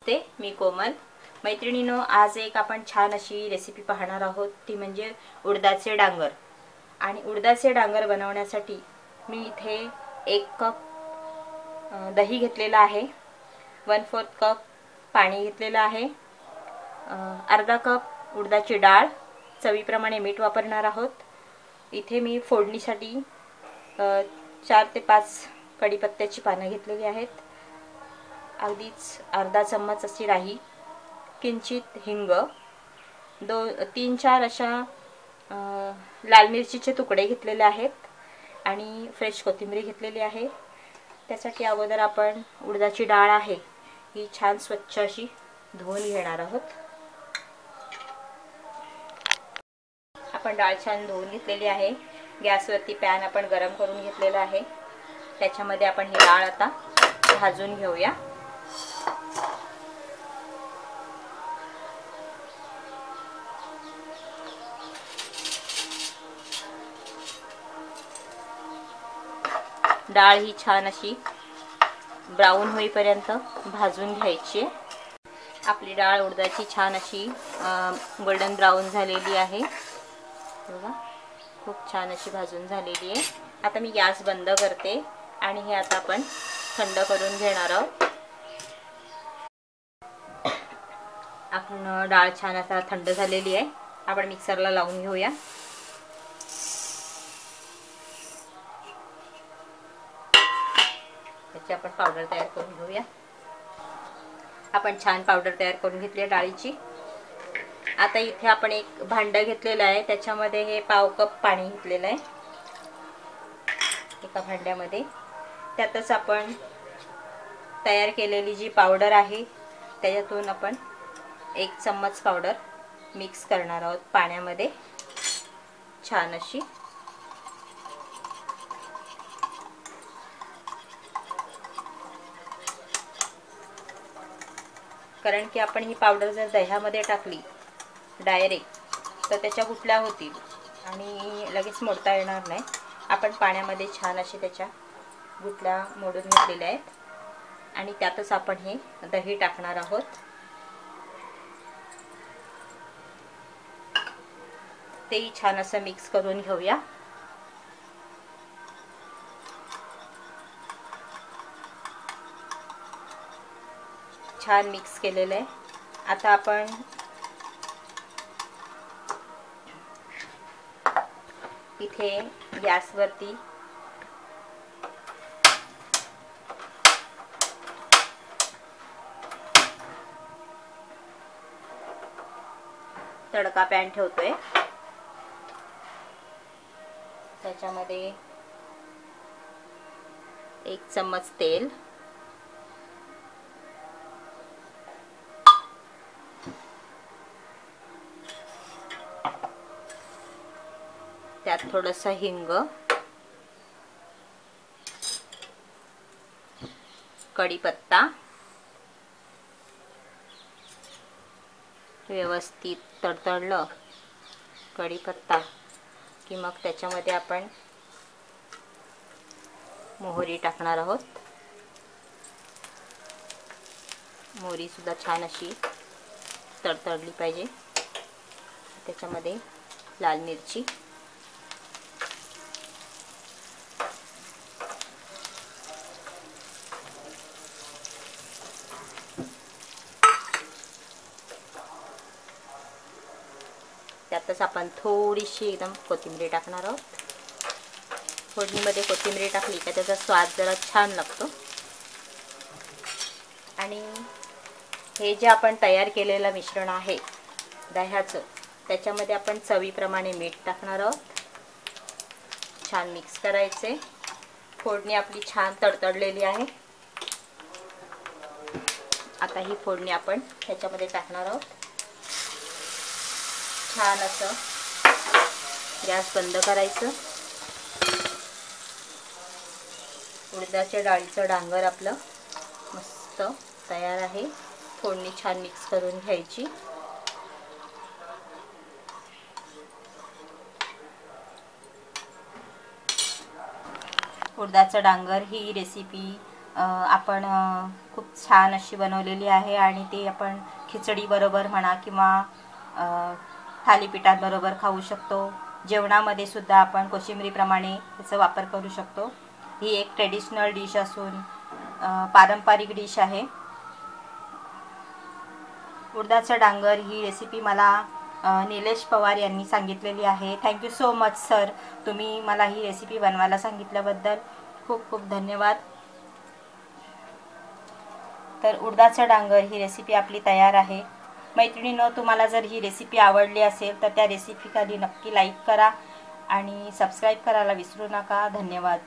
नमस्ते, मी कोमल. मैत्रिणींनो, आज एक आपण छान अशी रेसिपी पाहणार आहोत, ती म्हणजे उडदाचे डांगर. आणि उडदाचे डांगर बनवण्यासाठी मी इथे 1 कप दही घेतलेला आहे, 1/4 कप पाणी घेतलेलं आहे, अर्धा कप उडदाची डाळ, चवीप्रमाणे मीठ वापरणार आहोत. इथे मी फोडणीसाठी 4 ते 5 कढीपत्त्याची पानं घेतलेली आहेत, अगदीच अर्धा चम्मच अशी राई, किंचित हिंग, 3-4 अशा लाल मिरचीचे तुकडे घेतलेले आहेत आणि फ्रेश कोथिंबीर घेतलेली आहे. त्यासाठी अगोदर आपण उडदाची डाळ आहे ही छान स्वच्छ अशी धुवून घेणार आहोत. आपण डाळ छान धुवून घेतलेली आहे. गॅसवरती पॅन आपण गरम करून घेतलेला आहे. त्याच्यामध्ये आपण ही डाळ आता भाजून घेऊया. डाळ ही छान अशी ब्राऊन होईपर्यंत भाजून घ्यायची. आपली डाळ उडदाची छान अशी गोल्डन ब्राऊन झालेली आहे. बघा, खूप छान अशी भाजून झालेली आहे. आता मी गॅस बंद करते आणि हे आता आपण थंड करून घेणार आहोत. आपण डाळ छान आता थंड झालेली आहे. आपण मिक्सरला लावून घेऊया. त्याची आपण पावडर तयार करून घेऊया. आपण छान पावडर तयार करून घेतली आहे डाळीची. आता इथे आपण एक भांडं घेतलेलं आहे, त्याच्यामध्ये हे 1/2 कप पाणी घेतलेलं आहे एका भांड्यामध्ये. त्यातच आपण तयार केलेली जी पावडर आहे त्याच्यातून आपण 1 चम्मच पावडर मिक्स करणार आहोत पाण्यामध्ये छान अशी. कारण की आपण ही पावडर जर दह्यामध्ये टाकली डायरेक्ट तर त्याच्या गुठल्या होतील आणि लगेच मोडता येणार नाही. आपण पाण्यामध्ये छान अशी त्याच्या गुठल्या मोडून घेतलेल्या आहेत आणि त्यातच आपण हे दही टाकणार आहोत. तेही छान असं मिक्स करून घेऊया. छान मिक्स केलेलं आहे. आता आपण इथे गॅसवरती तडका पॅन ठेवतोय. त्याच्यामध्ये 1 चम्मच तेल, त्यात थोडंसं हिंग, कढीपत्ता व्यवस्थित तडतडलं कढीपत्ता की मग त्याच्यामध्ये आपण मोहरी टाकणार आहोत. मोहरी सुद्धा छान अशी तडतडली पाहिजे. त्याच्यामध्ये लाल मिरची, त्यातच आपण थोडीशी एकदम कोथिंबीर टाकणार आहोत. फोडणीमध्ये कोथिंबीर टाकली का त्याचा स्वाद जरा छान लागतो. आणि हे जे आपण तयार केलेलं मिश्रण आहे दह्याचं, त्याच्यामध्ये आपण चवीप्रमाणे मीठ टाकणार आहोत. छान मिक्स करायचे. फोडणी आपली छान तडतडलेली आहे. आता ही फोडणी आपण ह्याच्यामध्ये टाकणार आहोत. छान असं गॅस बंद करायचं. उडदाच्या डाळीचं डांगर आपलं मस्त तयार आहे. फोडणी छान मिक्स करून घ्यायची. उडदाचं डांगर ही रेसिपी आपण खूप छान अशी बनवलेली आहे आणि ती आपण खिचडी बरोबर म्हणा किंवा थालीपीठांबरोबर खाऊ शकतो. जेवणामध्ये सुद्धा आपण कोशिंबीरप्रमाणे याचा वापर करू शकतो. ही एक ट्रेडिशनल डिश असून पारंपरिक डिश आहे. उडदाचं डांगर ही रेसिपी मला निलेश पवार यांनी सांगितलेली आहे. थँक्यू सो मच सर, तुम्ही मला ही रेसिपी बनवायला सांगितल्याबद्दल खूप खूप धन्यवाद. तर उडदाचं डांगर ही रेसिपी आपली तयार आहे. मैत्रिणींनो, तुम्हाला जर ही रेसिपी आवडली असेल तर त्या रेसिपी खाली नक्की लाईक करा आणि सबस्क्राईब करायला विसरू नका. धन्यवाद.